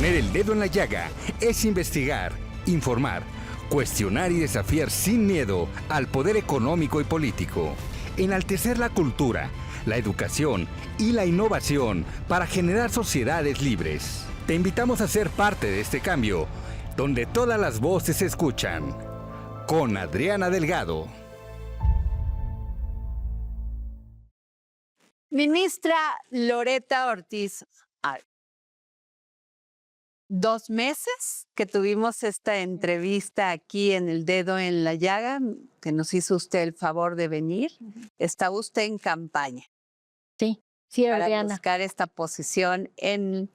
Poner el dedo en la llaga es investigar, informar, cuestionar y desafiar sin miedo al poder económico y político. Enaltecer la cultura, la educación y la innovación para generar sociedades libres. Te invitamos a ser parte de este cambio, donde todas las voces se escuchan. Con Adriana Delgado. Ministra Loretta Ortiz, 2 meses que tuvimos esta entrevista aquí en El Dedo en la Llaga, que nos hizo usted el favor de venir. Está usted en campaña. Sí, para Adriana. buscar esta posición en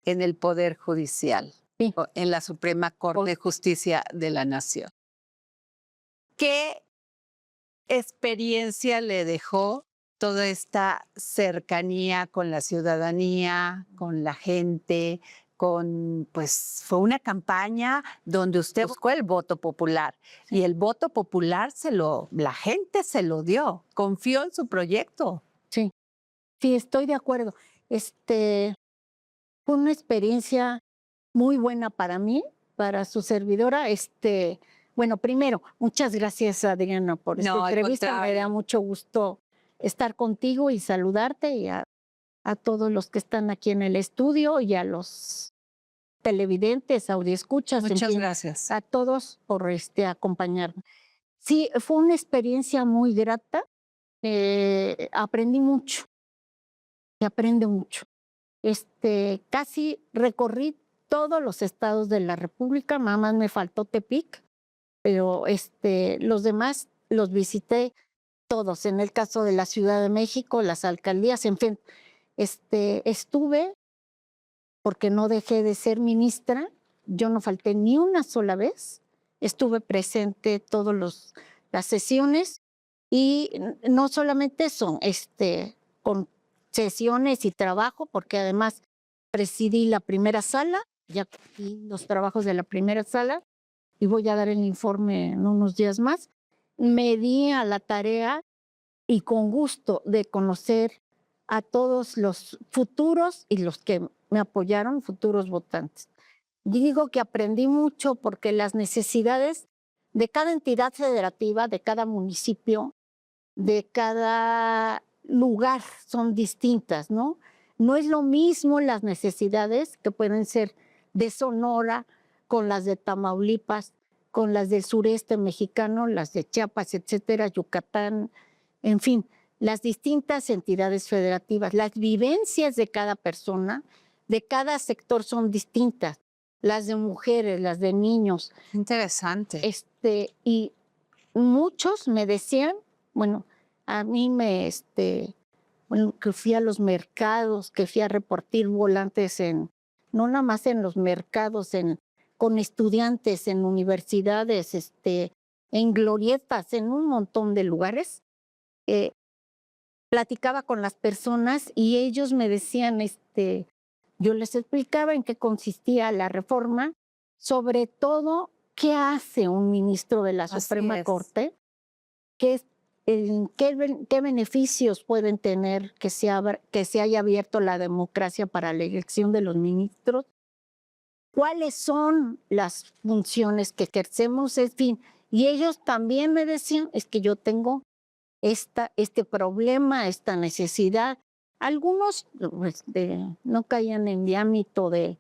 el Poder Judicial, Sí. En la Suprema Corte de Justicia de la Nación. ¿Qué experiencia le dejó toda esta cercanía con la ciudadanía, con la gente? Pues fue una campaña donde usted buscó el voto popular, sí. Y el voto popular la gente se lo dio, confió en su proyecto. Sí, sí, estoy de acuerdo. Fue una experiencia muy buena para mí, para su servidora. Bueno, primero, muchas gracias, Adriana, por esta entrevista. Me da mucho gusto estar contigo y saludarte y a todos los que están aquí en el estudio y a los televidentes, audioescuchas. Muchas gracias. A todos por acompañarme. Sí, fue una experiencia muy grata. Aprendí mucho. Se aprende mucho. Casi recorrí todos los estados de la República, nada más me faltó Tepic, pero los demás los visité todos. En el caso de la Ciudad de México, las alcaldías, en fin, estuve, porque no dejé de ser ministra, yo no falté ni una sola vez, estuve presente todas las sesiones y no solamente eso, con sesiones y trabajo, porque además presidí la primera sala, ya cumplí los trabajos de la primera sala y voy a dar el informe en unos días más. Me di a la tarea y con gusto de conocer a todos los futuros y los que me apoyaron, futuros votantes. Digo que aprendí mucho porque las necesidades de cada entidad federativa, de cada municipio, de cada lugar son distintas, ¿no? No es lo mismo las necesidades que pueden ser de Sonora con las de Tamaulipas, con las del sureste mexicano, las de Chiapas, etcétera, Yucatán, en fin, las distintas entidades federativas. Las vivencias de cada persona, de cada sector son distintas. Las de mujeres, las de niños. Interesante. Y muchos me decían, bueno, a mí que fui a los mercados, que fui a repartir volantes no nada más en los mercados, con estudiantes, en universidades, en glorietas, en un montón de lugares. Platicaba con las personas y ellos me decían, yo les explicaba en qué consistía la reforma, sobre todo qué hace un ministro de la Suprema Corte, qué beneficios pueden tener que se haya abierto la democracia para la elección de los ministros, cuáles son las funciones que ejercemos, en fin. Y ellos también me decían, es que yo tengo este problema, esta necesidad. Algunos no caían en mi ámbito de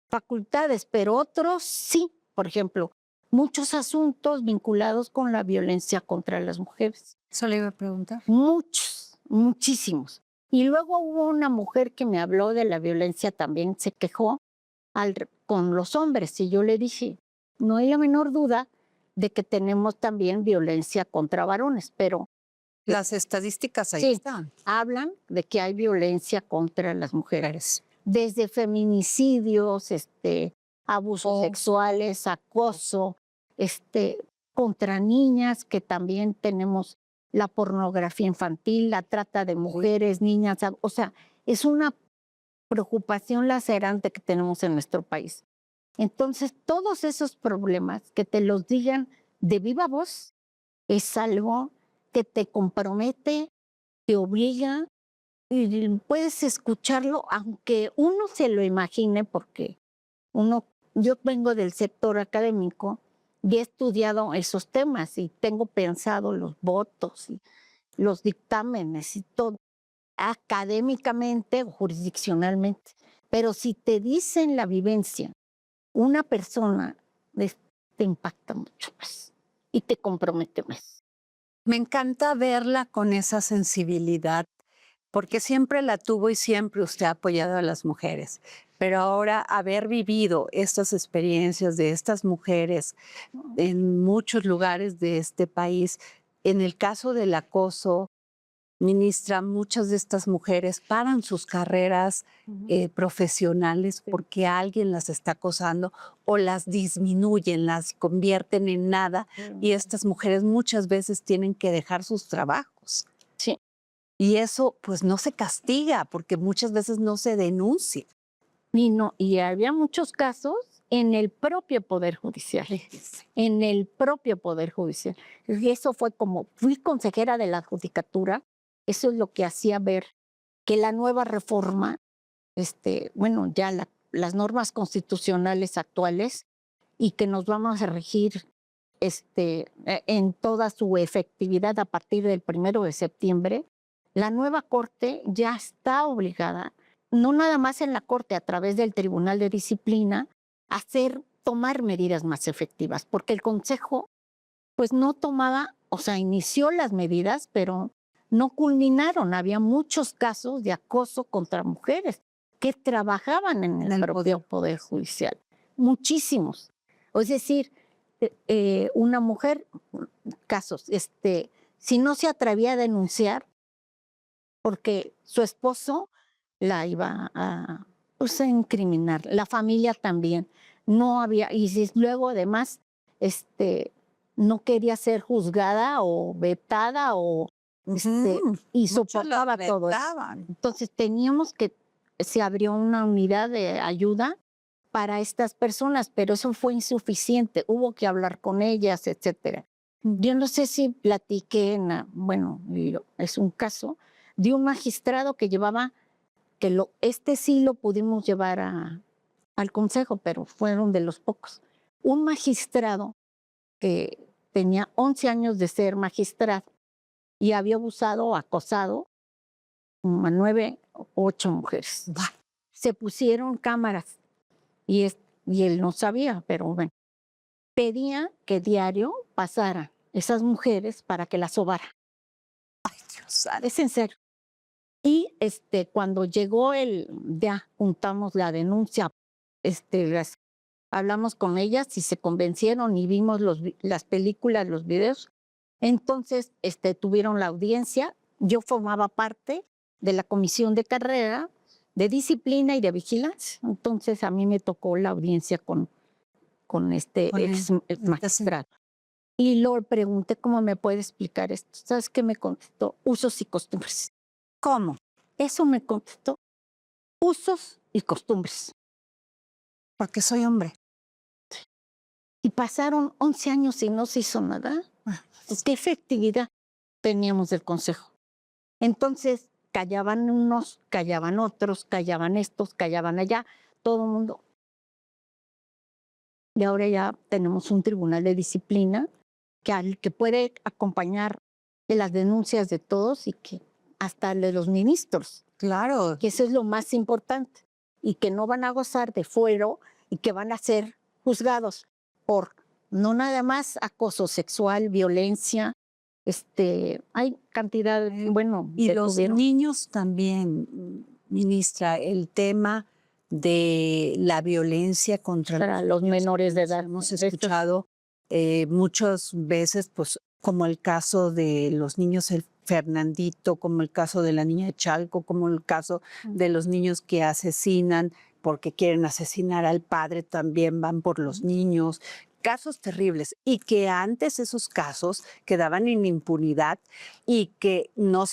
facultades, pero otros sí. Por ejemplo, muchos asuntos vinculados con la violencia contra las mujeres. Eso le iba a preguntar. Muchos, muchísimos. Y luego hubo una mujer que me habló de la violencia, también se quejó con los hombres. Y yo le dije, no hay la menor duda de que tenemos también violencia contra varones, pero las estadísticas ahí están. Hablan de que hay violencia contra las mujeres. Desde feminicidios, abusos sexuales, acoso, contra niñas, que también tenemos la pornografía infantil, la trata de mujeres, niñas. O sea, es una preocupación lacerante que tenemos en nuestro país. Entonces, todos esos problemas, que te los digan de viva voz, es algo que te compromete, te obliga, y puedes escucharlo, aunque uno se lo imagine, porque Yo vengo del sector académico y he estudiado esos temas y tengo pensado los votos y los dictámenes y todo, académicamente o jurisdiccionalmente. Pero si te dicen la vivencia, una persona te impacta mucho más y te compromete más. Me encanta verla con esa sensibilidad, porque siempre la tuvo y siempre usted ha apoyado a las mujeres. Pero ahora haber vivido estas experiencias de estas mujeres en muchos lugares de este país, en el caso del acoso, ministra, muchas de estas mujeres paran sus carreras profesionales porque alguien las está acosando o las disminuyen, las convierten en nada y estas mujeres muchas veces tienen que dejar sus trabajos. Sí. Y eso pues no se castiga porque muchas veces no se denuncia. Y había muchos casos en el propio Poder Judicial. En el propio Poder Judicial. Y eso fue como, fui consejera de la Judicatura, eso es lo que hacía ver que la nueva reforma, bueno, ya las normas constitucionales actuales y que nos vamos a regir en toda su efectividad a partir del 1 de septiembre, la nueva Corte ya está obligada, no nada más en la Corte, a través del Tribunal de Disciplina, a tomar medidas más efectivas, porque el Consejo pues no tomaba, o sea, inició las medidas, pero no culminaron. Había muchos casos de acoso contra mujeres que trabajaban en el propio Poder Judicial. Muchísimos. Es decir, una mujer, casos, si no se atrevía a denunciar, porque su esposo la iba a incriminar, la familia también. No había, y luego además, no quería ser juzgada o vetada o y soportaba todo eso. Entonces se abrió una unidad de ayuda para estas personas, pero eso fue insuficiente, hubo que hablar con ellas, etcétera. Yo no sé si platiqué, bueno, es un caso de un magistrado que llevaba, sí lo pudimos llevar al Consejo, pero fueron de los pocos. Un magistrado que tenía 11 años de ser magistrado y había abusado o acosado a 9 o 8 mujeres. Se pusieron cámaras y él no sabía, pero bueno, pedía que diario pasaran esas mujeres para que las sobara. Ay, Dios. Es en serio. Y cuando llegó ya juntamos la denuncia, hablamos con ellas y se convencieron y vimos las películas, los videos. Entonces tuvieron la audiencia. Yo formaba parte de la comisión de carrera, de disciplina y de vigilancia. Entonces a mí me tocó la audiencia con ex magistrado. Y le pregunté cómo me puede explicar esto. ¿Sabes qué me contestó? Usos y costumbres. ¿Cómo? Eso me contestó. Usos y costumbres. Porque soy hombre. Y pasaron 11 años y no se hizo nada. ¿Qué efectividad teníamos del Consejo? Entonces, callaban unos, callaban otros, callaban estos, callaban allá, todo el mundo. Y ahora ya tenemos un tribunal de disciplina que puede acompañar de las denuncias de todos y que hasta de los ministros. Claro. Que eso es lo más importante. Y que no van a gozar de fuero y que van a ser juzgados por no nada más acoso sexual, violencia, hay cantidad, bueno. Y los niños también, ministra, el tema de la violencia contra los menores de edad. Hemos escuchado muchas veces, pues, como el caso de los niños el Fernandito, como el caso de la niña de Chalco, como el caso de los niños que asesinan porque quieren asesinar al padre, también van por los niños. Casos terribles y que antes esos casos quedaban en impunidad y que no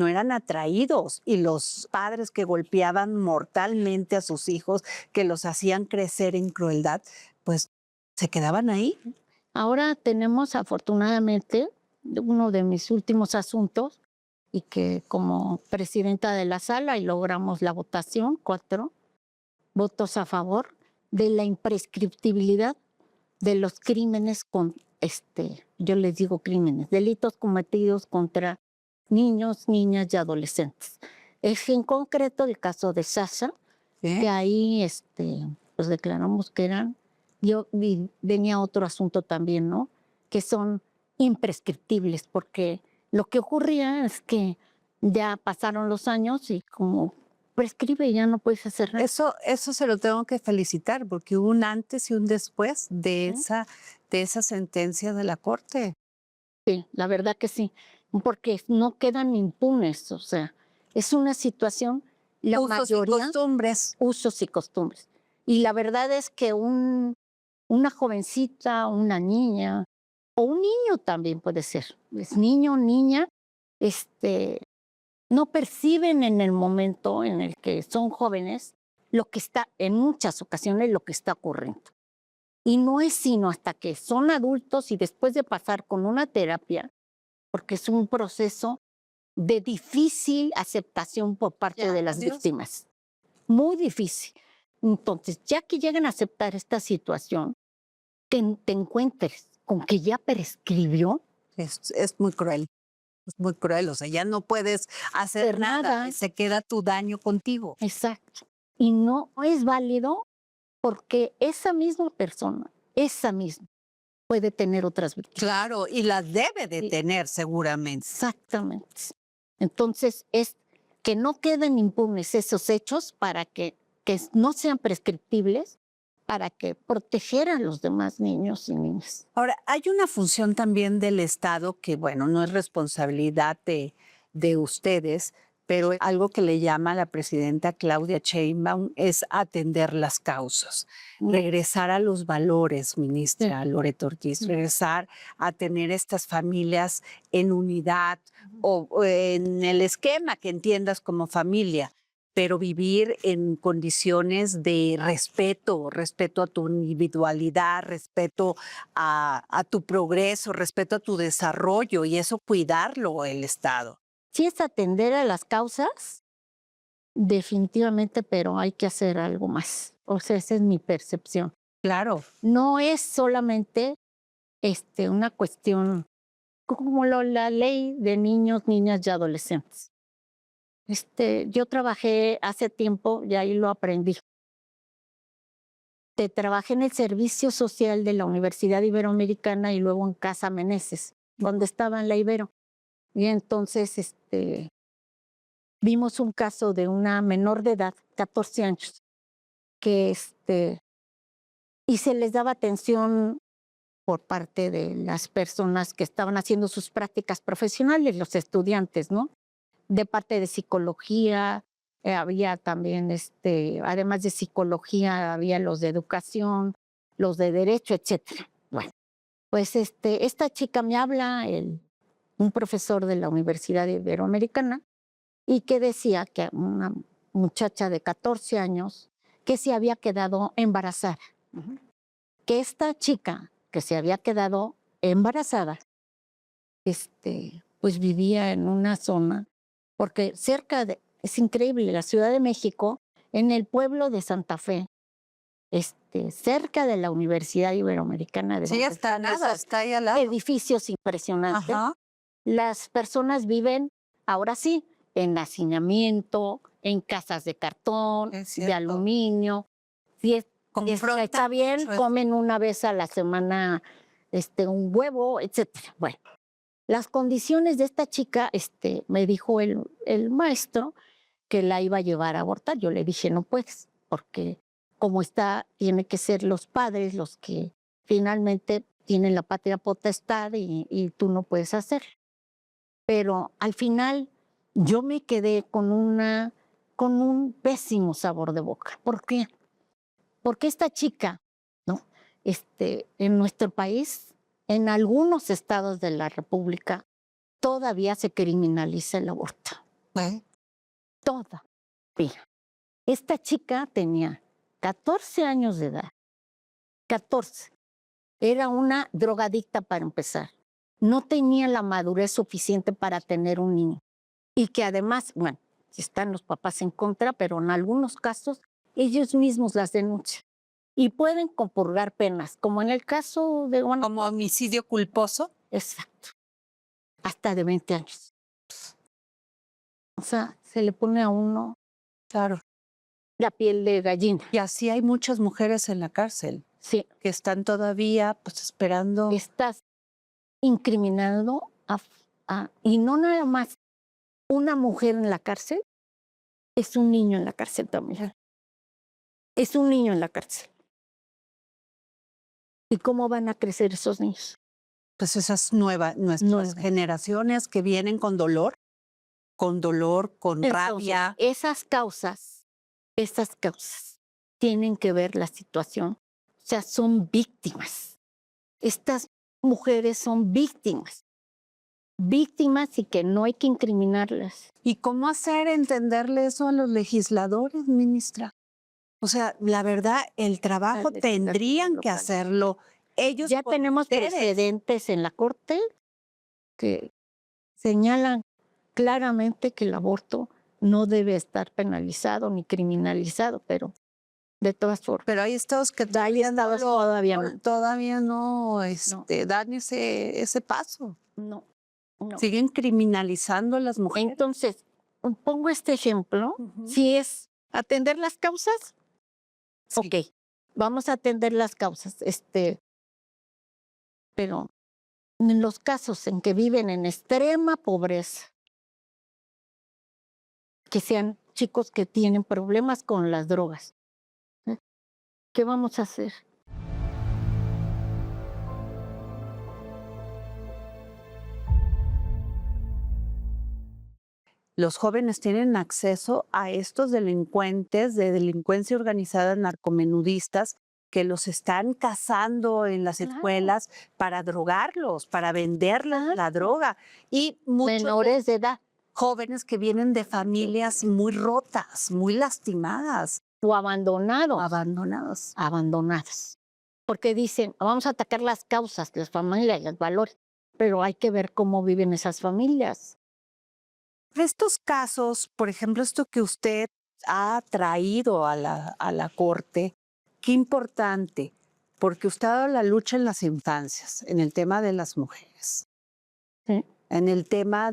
eran atraídos y los padres que golpeaban mortalmente a sus hijos, que los hacían crecer en crueldad, pues se quedaban ahí. Ahora tenemos afortunadamente uno de mis últimos asuntos y que como presidenta de la sala y logramos la votación, 4 votos a favor, de la imprescriptibilidad de los crímenes yo les digo crímenes, delitos cometidos contra niños, niñas y adolescentes. Es en concreto el caso de Sasha, que ahí pues declaramos que eran, y venía otro asunto también, ¿no? Que son imprescriptibles, porque lo que ocurría es que ya pasaron los años y como prescribe ya no puedes hacer nada. Eso se lo tengo que felicitar, porque hubo un antes y un después de esa sentencia de la Corte. Sí, la verdad que sí, porque no quedan impunes, o sea, es una situación, la Usos y mayoría, costumbres. usos y costumbres. Y la verdad es que una jovencita, una niña, o un niño también puede ser, es niño, niña, no perciben en el momento en el que son jóvenes lo que está, en muchas ocasiones, lo que está ocurriendo. Y no es sino hasta que son adultos y después de pasar con una terapia, porque es un proceso de difícil aceptación por parte de las víctimas. Muy difícil. Entonces, ya que llegan a aceptar esta situación, te encuentres con que ya prescribió. Es muy cruel. Es muy cruel. O sea, ya no puedes hacer nada. Se queda tu daño contigo. Exacto. Y no es válido porque esa misma persona, puede tener otras víctimas. Claro, y las debe de tener seguramente. Exactamente. Entonces, es que no queden impunes esos hechos para que no sean prescriptibles, para que proteger a los demás niños y niñas. Ahora, hay una función también del Estado que, bueno, no es responsabilidad de ustedes, pero algo que le llama a la presidenta Claudia Sheinbaum es atender las causas, regresar a los valores, ministra Loreto Ortiz, regresar a tener estas familias en unidad o en el esquema que entiendas como familia, pero vivir en condiciones de respeto a tu individualidad, respeto a tu progreso, respeto a tu desarrollo, y eso cuidarlo el Estado. Sí es atender a las causas, definitivamente, pero hay que hacer algo más. O sea, esa es mi percepción. Claro. No es solamente una cuestión como la ley de niños, niñas y adolescentes. Yo trabajé hace tiempo y ahí lo aprendí. Trabajé en el servicio social de la Universidad Iberoamericana y luego en Casa Meneses, donde estaba en la Ibero. Y entonces vimos un caso de una menor de edad, 14 años, que y se les daba atención por parte de las personas que estaban haciendo sus prácticas profesionales, los estudiantes, ¿no? De parte de psicología, había también, además de psicología, había los de educación, los de derecho, etcétera. Bueno, pues esta chica me habla, un profesor de la Universidad Iberoamericana, y que decía que una muchacha de 14 años que se había quedado embarazada. Que esta chica que se había quedado embarazada, pues vivía en una zona, porque es increíble, la Ciudad de México, en el pueblo de Santa Fe, cerca de la Universidad Iberoamericana de Sí, está nada, está ahí al lado. Edificios impresionantes. Ajá. Las personas viven, ahora sí, en hacinamiento, en casas de cartón, de aluminio. Si está bien, comen una vez a la semana un huevo, etcétera. Bueno, las condiciones de esta chica, me dijo el maestro que la iba a llevar a abortar. Yo le dije, no puedes, porque como está, tiene que ser los padres los que finalmente tienen la patria potestad y tú no puedes hacerlo. Pero al final yo me quedé con un pésimo sabor de boca. ¿Por qué? Porque esta chica, ¿no? En nuestro país, en algunos estados de la República, todavía se criminaliza el aborto. Todavía. Esta chica tenía 14 años de edad. 14. Era una drogadicta para empezar. No tenía la madurez suficiente para tener un niño. Y que además, bueno, están los papás en contra, pero en algunos casos ellos mismos las denuncian. y pueden compurgar penas, como en el caso de Guanajuato. Como homicidio culposo. Exacto. Hasta de 20 años. O sea, se le pone a uno Claro. la piel de gallina. Y así hay muchas mujeres en la cárcel Sí, que están todavía pues esperando. estás incriminando y no nada más una mujer en la cárcel, es un niño en la cárcel también. Es un niño en la cárcel. ¿Y cómo van a crecer esos niños? Pues esas nuestras Nuevas. generaciones que vienen con dolor, con Entonces, rabia. esas causas tienen que ver la situación. O sea, son víctimas. Estas mujeres son víctimas. Víctimas y que no hay que incriminarlas. ¿Y cómo hacer entenderle eso a los legisladores, ministra? O sea, la verdad, el trabajo Al tendrían legislativo que local. hacerlo ellos. Ya con tenemos ustedes. precedentes en la Corte que señalan claramente que el aborto no debe estar penalizado ni criminalizado, pero de todas formas. Pero hay estados que todavía no dan ese paso. No, no. Siguen criminalizando a las mujeres. Entonces, pongo este ejemplo. Ujú. Si es atender las causas, Sí. ok, vamos a atender las causas. Pero en los casos en que viven en extrema pobreza, que sean chicos que tienen problemas con las drogas, ¿qué vamos a hacer? Los jóvenes tienen acceso a estos delincuentes de delincuencia organizada, narcomenudistas, que los están cazando en las Claro. escuelas para drogarlos, para venderles Claro. la droga. Y muchos Menores de edad jóvenes que vienen de familias muy rotas, muy lastimadas, o abandonados. abandonadas. Porque dicen, vamos a atacar las causas, las familias, los valores, pero hay que ver cómo viven esas familias. Estos casos, por ejemplo, esto que usted ha traído a la Corte, qué importante, porque usted ha dado la lucha en las infancias, en el tema de las mujeres, Sí. en el tema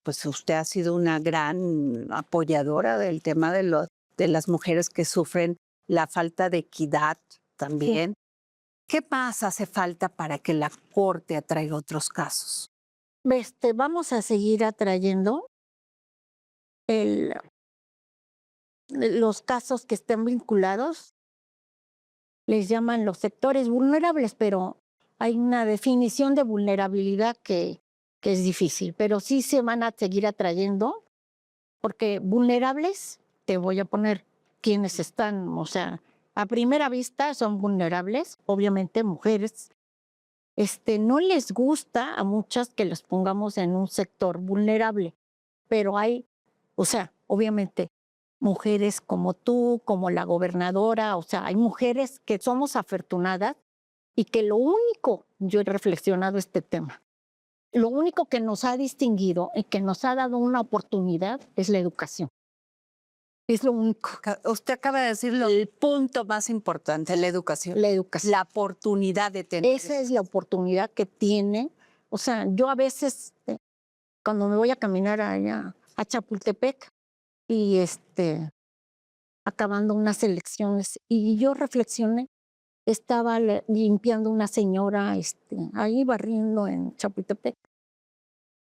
pues usted ha sido una gran apoyadora del tema de las mujeres que sufren la falta de equidad también. ¿Qué más hace falta para que la Corte atraiga otros casos? Vamos a seguir atrayendo los casos que estén vinculados, les llaman los sectores vulnerables, pero hay una definición de vulnerabilidad que es difícil, pero sí se van a seguir atrayendo, porque vulnerables, te voy a poner quienes están, o sea, a primera vista son vulnerables, obviamente mujeres. No les gusta a muchas que los pongamos en un sector vulnerable, pero hay, o sea, obviamente, mujeres como tú, como la gobernadora, o sea, hay mujeres que somos afortunadas y que lo único, yo he reflexionado este tema, lo único que nos ha distinguido y que nos ha dado una oportunidad es la educación. Es lo único. Usted acaba de decir el punto más importante, la educación. La educación. La oportunidad de tener. Esa es la oportunidad que tiene. O sea, yo a veces, cuando me voy a caminar allá a Chapultepec y acabando unas elecciones, y yo reflexioné, estaba limpiando una señora ahí barriendo en Chapultepec.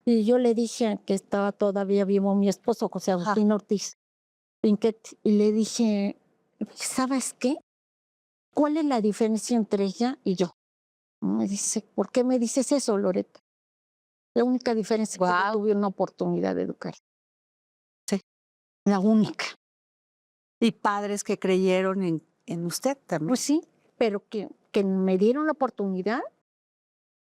Y yo le dije que estaba todavía vivo mi esposo, José Agustín Ortiz Pinquet, y le dije, ¿sabes qué? ¿Cuál es la diferencia entre ella y yo? Me dice, ¿por qué me dices eso, Loreto? La única diferencia es que yo tuve una oportunidad de educar. Sí. La única. Y padres que creyeron en usted también. Pues sí, pero que me dieron la oportunidad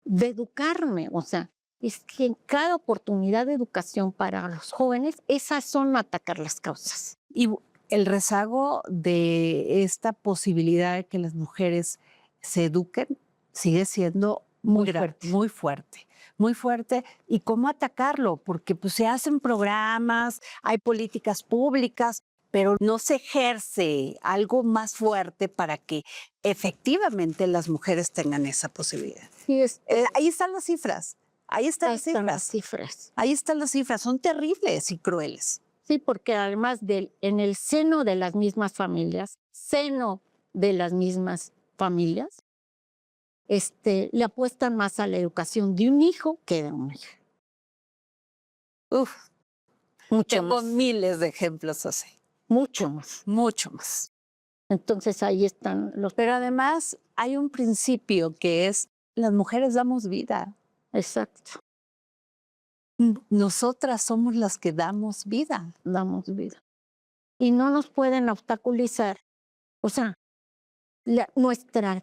de educarme. O sea, es que en cada oportunidad de educación para los jóvenes, esas son atacar las causas. Y el rezago de esta posibilidad de que las mujeres se eduquen sigue siendo Muy fuerte. Muy fuerte. Muy fuerte. ¿Y cómo atacarlo? Porque pues, se hacen programas, hay políticas públicas, pero no se ejerce algo más fuerte para que efectivamente las mujeres tengan esa posibilidad. Sí, Ahí están las cifras. Ahí están las cifras. cifras. Ahí están las cifras. Son terribles y crueles. Sí, porque además en el seno de las mismas familias, le apuestan más a la educación de un hijo que de una hija. Uf, Mucho tengo más. miles de ejemplos así. Mucho más. Mucho más. Entonces ahí están los... Pero además hay un principio que es las mujeres damos vida. Exacto, Nosotras somos las que damos vida. damos vida. Y no nos pueden obstaculizar. O sea, nuestro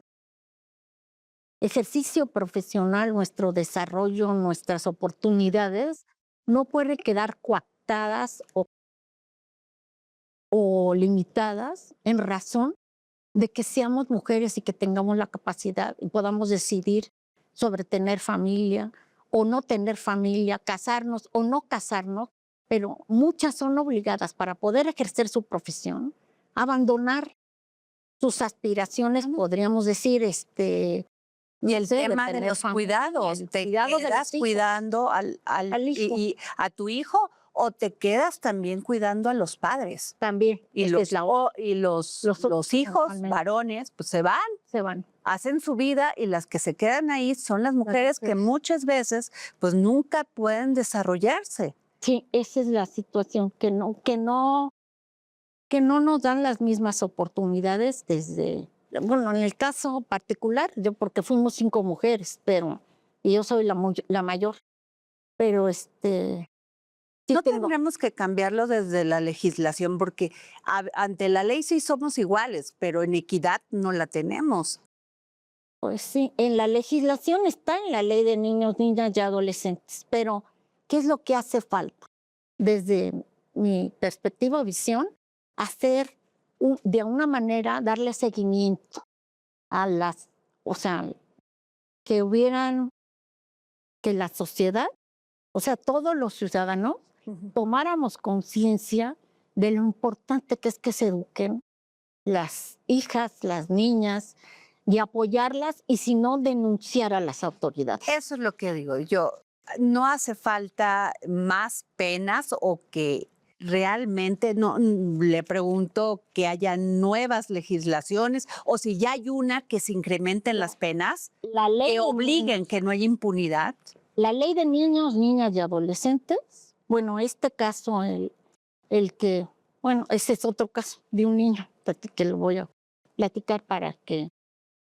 ejercicio profesional, nuestro desarrollo, nuestras oportunidades, no pueden quedar coartadas o limitadas en razón de que seamos mujeres y que tengamos la capacidad y podamos decidir sobre tener familia o no tener familia, casarnos o no casarnos, pero muchas son obligadas para poder ejercer su profesión a abandonar sus aspiraciones, podríamos decir, Y el sí, de tema de tener los familia, cuidados, el te cuidado de los quedas hijos. cuidando Al hijo. y a tu hijo o te quedas también cuidando a los padres. También, Y esa los, es la los hijos normalmente. varones pues se van, se van. hacen su vida y las que se quedan ahí son las mujeres que mujeres. muchas veces pues nunca pueden desarrollarse. Sí, esa es la situación, que no nos dan las mismas oportunidades bueno, en el caso particular, yo porque fuimos 5 mujeres, y yo soy la mayor, pero sí No tengo, tendremos que cambiarlo desde la legislación porque ante la ley sí somos iguales, pero en equidad no la tenemos. pues sí, en la legislación está en la ley de niños, niñas y adolescentes, pero ¿qué es lo que hace falta? Desde mi perspectiva o visión, hacer de una manera, darle seguimiento a o sea, que la sociedad, o sea, todos los ciudadanos, tomáramos conciencia de lo importante que es que se eduquen las hijas, las niñas, y apoyarlas y si no, denunciar a las autoridades. Eso es lo que digo yo. No hace falta más penas o que realmente, no, le pregunto que haya nuevas legislaciones o si ya hay una que se incrementen las penas, La ley que obliguen que no haya impunidad. La ley de niños, niñas y adolescentes, bueno, este caso, bueno, ese es otro caso de un niño que lo voy a platicar para que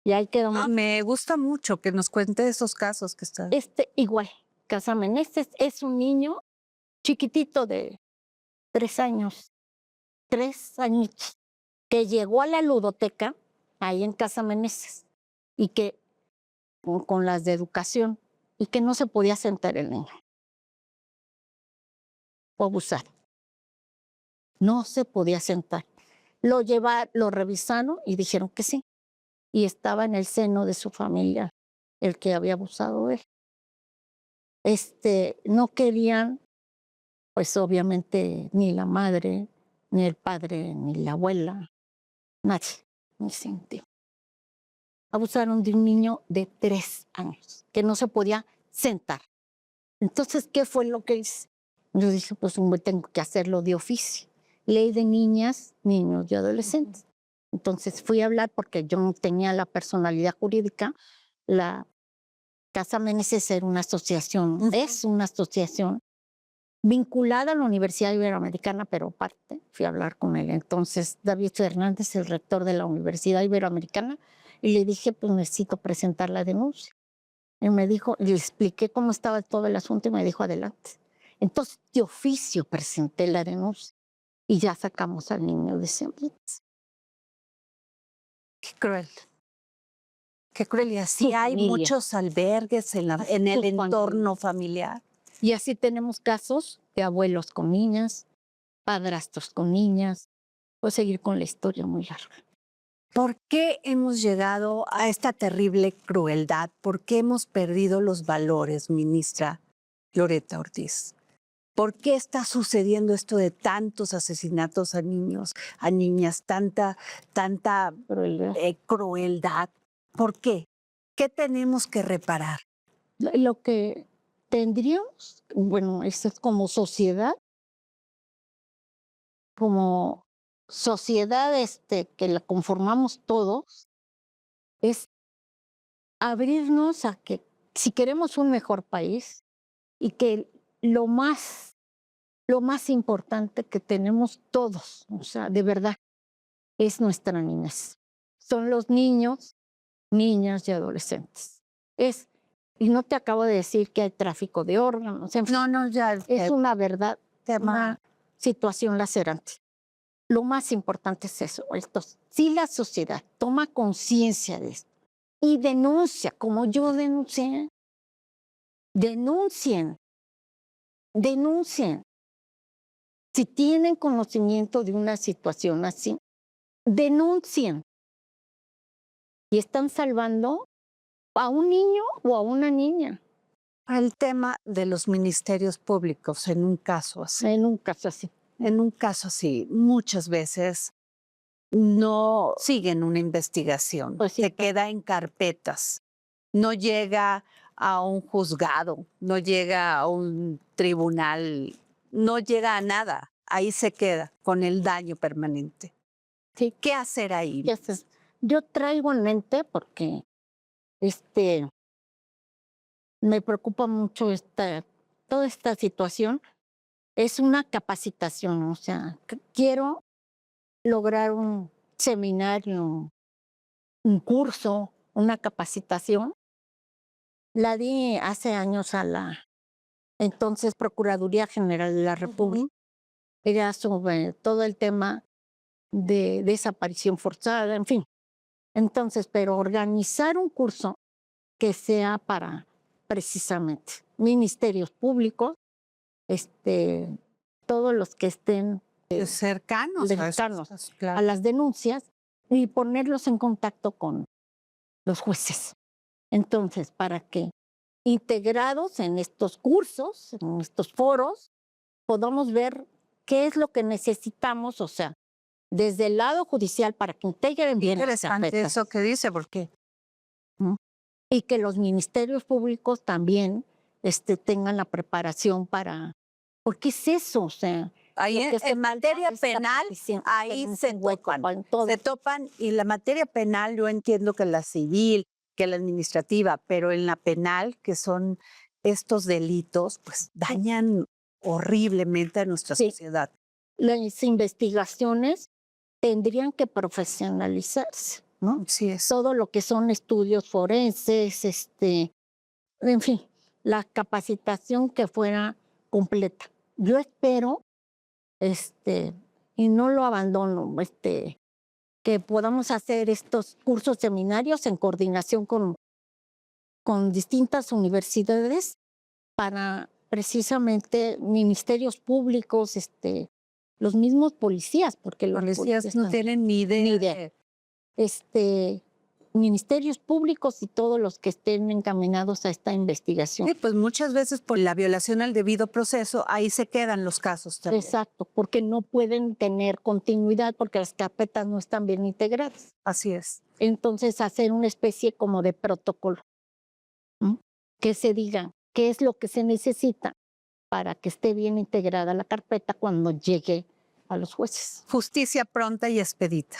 ya ahí quedó más. Me gusta mucho que nos cuente esos casos que están. Igual, Casa Meneses es un niño chiquitito de 3 años, 3 añitos, que llegó a la ludoteca ahí en Casa Meneses y que con las de educación y que no se podía sentar el niño. Fue abusado. No se podía sentar. Lo revisaron y dijeron que sí. Y estaba en el seno de su familia el que había abusado de él. No querían, pues obviamente, ni la madre, ni el padre, ni la abuela, nadie, ni sintió. Abusaron de un niño de 3 años, que no se podía sentar. Entonces, ¿qué fue lo que hice? Yo dije, pues tengo que hacerlo de oficio. Ley de niñas, niños y adolescentes. Entonces fui a hablar porque yo no tenía la personalidad jurídica. La Casa Meneses era una asociación, es una asociación vinculada a la Universidad Iberoamericana, pero aparte fui a hablar con él. Entonces David Fernández, el rector de la Universidad Iberoamericana, y le dije, pues necesito presentar la denuncia. Él me dijo, le expliqué cómo estaba todo el asunto y me dijo, adelante. Entonces, de oficio presenté la denuncia y ya sacamos al niño de ese ambiente. Qué cruel. Qué cruel. Y así Su hay familia. muchos albergues en el Su entorno familiar. Y así tenemos casos de abuelos con niñas, padrastros con niñas. Puedo seguir con la historia muy larga. ¿Por qué hemos llegado a esta terrible crueldad? ¿Por qué hemos perdido los valores, ministra Loretta Ortiz? ¿Por qué está sucediendo esto de tantos asesinatos a niños, a niñas, tanta crueldad? ¿Por qué? ¿Qué tenemos que reparar? Lo que tendríamos, bueno, eso es como sociedad que la conformamos todos, es abrirnos a que si queremos un mejor país y que lo más importante que tenemos todos, o sea, de verdad, es nuestra niñez. Son los niños, niñas y adolescentes. Y no te acabo de decir que hay tráfico de órganos, en fin, No, ya. es una verdad, tema. una situación lacerante. Lo más importante es eso. Si la sociedad toma conciencia de esto y denuncia, como yo denuncié, denuncien. Si tienen conocimiento de una situación así, denuncien. Y están salvando a un niño o a una niña. El tema de los ministerios públicos en un caso así. En un caso así. En un caso así, muchas veces no siguen una investigación, Pues sí, se queda en carpetas, no llega a un juzgado, no llega a un tribunal, no llega a nada, ahí se queda con el daño permanente. Sí. ¿Qué hacer ahí? ¿Qué haces? Yo traigo en mente porque me preocupa mucho toda esta situación. Es una capacitación, o sea, quiero lograr un seminario, un curso, una capacitación. La di hace años a la entonces Procuraduría General de la República. Era sobre todo el tema de desaparición forzada, en fin. Entonces, pero organizar un curso que sea para precisamente ministerios públicos, todos los que estén cercanos a las denuncias y ponerlos en contacto con los jueces. Entonces, para que integrados en estos cursos, en estos foros, podamos ver qué es lo que necesitamos, o sea, desde el lado judicial para que integren bien las interesante carpetas. eso que dice, porque Y que los ministerios públicos también tengan la preparación para... Porque es eso, o sea... ahí en materia penal, ahí se topan y la materia penal yo entiendo que la civil, que la administrativa, pero en la penal, que son estos delitos, pues dañan horriblemente a nuestra sociedad. Las investigaciones tendrían que profesionalizarse, ¿no? Sí es. Todo lo que son estudios forenses, en fin, la capacitación que fuera completa. Yo espero, y no lo abandono, que podamos hacer estos cursos, seminarios en coordinación con distintas universidades para precisamente ministerios públicos, los mismos policías, porque los policías no tienen ni idea. Ministerios públicos y todos los que estén encaminados a esta investigación. Sí, pues muchas veces por la violación al debido proceso, ahí se quedan los casos también. Exacto, porque no pueden tener continuidad porque las carpetas no están bien integradas. Así es. Entonces, hacer una especie como de protocolo, ¿no? Que se diga qué es lo que se necesita para que esté bien integrada la carpeta cuando llegue a los jueces. Justicia pronta y expedita.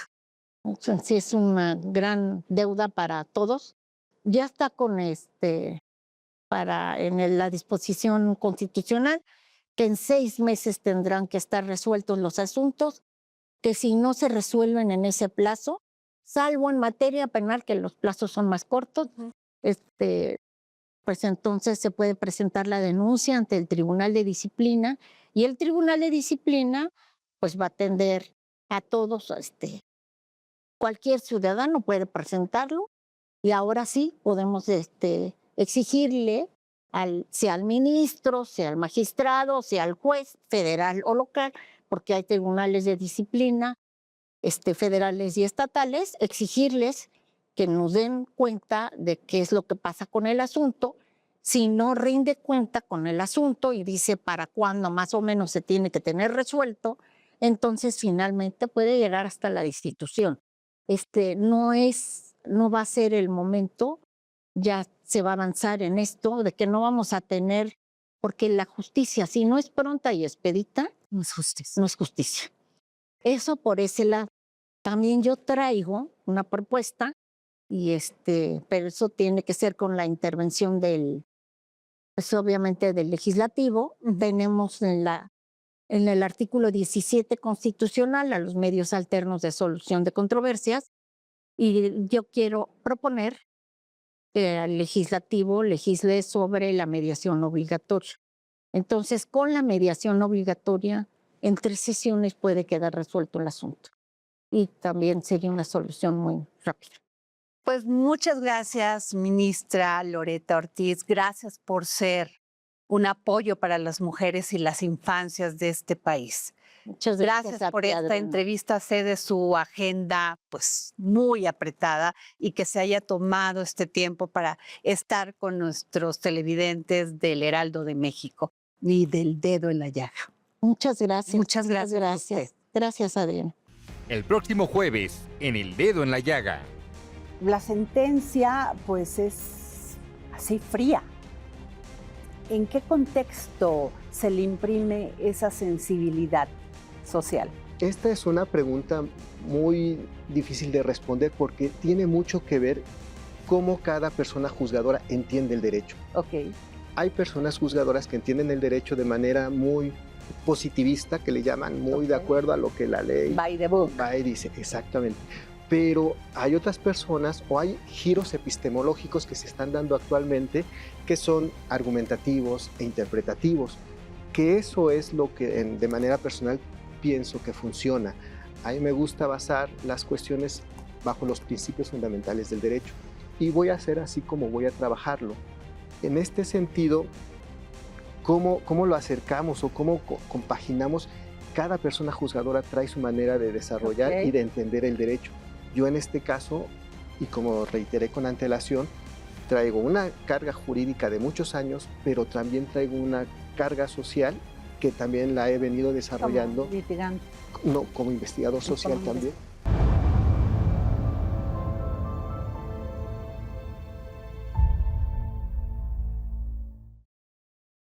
Entonces, sí, es una gran deuda para todos. Ya está con la disposición constitucional que en 6 meses tendrán que estar resueltos los asuntos, que si no se resuelven en ese plazo, salvo en materia penal, que los plazos son más cortos, pues entonces se puede presentar la denuncia ante el Tribunal de Disciplina y el Tribunal de Disciplina pues va a atender a todos, cualquier ciudadano puede presentarlo y ahora sí podemos exigirle sea al ministro, sea al magistrado, sea al juez federal o local, porque hay tribunales de disciplina federales y estatales, exigirles que nos den cuenta de qué es lo que pasa con el asunto, si no rinde cuenta con el asunto y dice para cuándo más o menos se tiene que tener resuelto, entonces finalmente puede llegar hasta la destitución. No va a ser el momento, ya se va a avanzar en esto de que no vamos a tener, porque la justicia, si no es pronta y expedita, No es justicia. no es justicia. Eso por ese lado. También yo traigo una propuesta pero eso tiene que ser con la intervención pues obviamente del legislativo. Tenemos en el artículo 17 constitucional a los medios alternos de solución de controversias y yo quiero proponer que el legislativo legisle sobre la mediación obligatoria. Entonces, con la mediación obligatoria, en 3 sesiones puede quedar resuelto el asunto y también sería una solución muy rápida. Pues muchas gracias, ministra Loretta Ortiz. Gracias por ser un apoyo para las mujeres y las infancias de este país. Muchas Gracias a por ti, esta Adriana. entrevista. Sé de su agenda pues muy apretada y que se haya tomado este tiempo para estar con nuestros televidentes del Heraldo de México y del Dedo en la Llaga. Muchas gracias. Muchas gracias a usted. Gracias, Adriana. El próximo jueves, en El Dedo en la Llaga. La sentencia, pues, es así fría. ¿En qué contexto se le imprime esa sensibilidad social? Esta es una pregunta muy difícil de responder porque tiene mucho que ver cómo cada persona juzgadora entiende el derecho. Ok. Hay personas juzgadoras que entienden el derecho de manera muy positivista, que le llaman muy de acuerdo a lo que la ley By the book. va y dice, exactamente. Pero hay otras personas o hay giros epistemológicos que se están dando actualmente que son argumentativos e interpretativos, que eso es lo que de manera personal pienso que funciona. A mí me gusta basar las cuestiones bajo los principios fundamentales del derecho y voy a hacer así como voy a trabajarlo. En este sentido, ¿cómo lo acercamos o cómo compaginamos? Cada persona juzgadora trae su manera de desarrollar y de entender el derecho. Yo en este caso, y como reiteré con antelación, traigo una carga jurídica de muchos años, pero también traigo una carga social que también la he venido desarrollando Como litigante. no, como investigador social Como también.